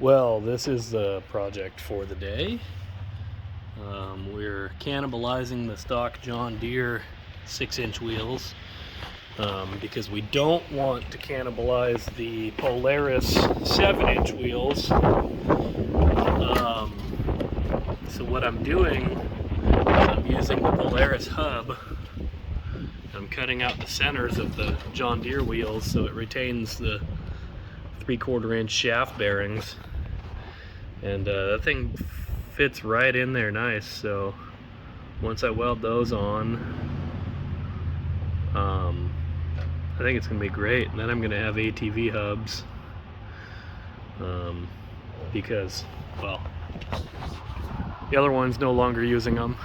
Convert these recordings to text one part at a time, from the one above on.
Well, this is the project for the day. We're cannibalizing the stock John Deere 6-inch wheels because we don't want to cannibalize the Polaris 7-inch wheels. So what I'm doing is I'm using the Polaris hub. I'm cutting out the centers of the John Deere wheels so it retains the 3/4 inch shaft bearings, and that thing fits right in there nice. So once I weld those on, I think it's gonna be great. And then I'm gonna have ATV hubs because, well, the other one's no longer using them.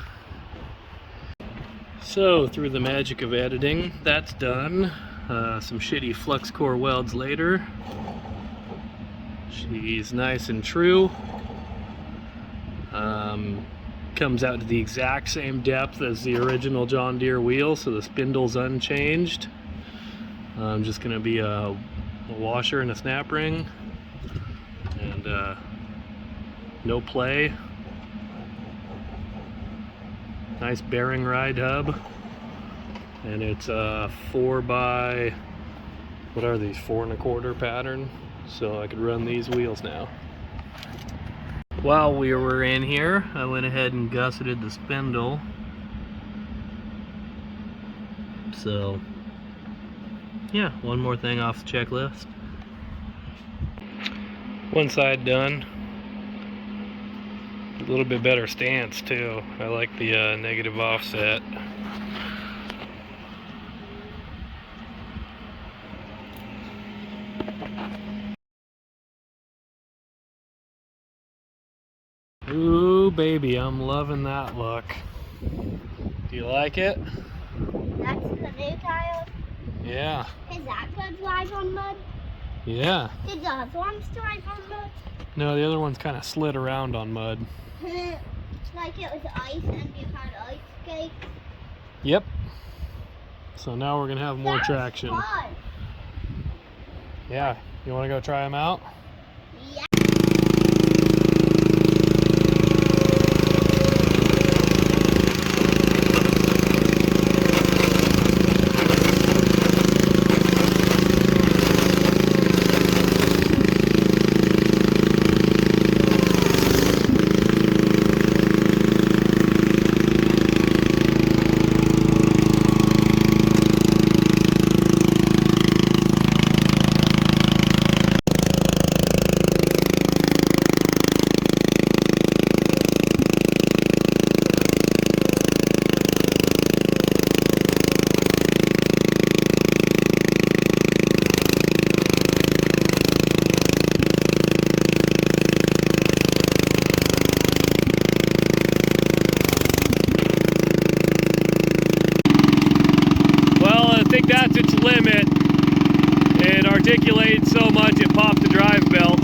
So through the magic of editing, that's done. Some shitty flux core welds later. She's nice and true. Comes out to the exact same depth as the original John Deere wheel, so the spindle's unchanged. Just gonna be a washer and a snap ring, and no play. Nice bearing ride hub, and it's a 4x, what are these, 4 1/4 pattern, so I could run these wheels now. While we were in here, I went ahead and gusseted the spindle. So yeah, one more thing off the checklist. One side done. A little bit better stance too. I like the negative offset. Ooh, baby, I'm loving that look. Do you like it? That's the new tire? Yeah. Is that good drive on mud? Yeah. Did the other ones drive on mud? No, the other one's kind of slid around on mud. Like it was ice and you had ice skates? Yep. So now we're going to have more traction. Fun. Yeah. You want to go try them out? Yeah. I think that's its limit. It articulated so much it popped the drive belt.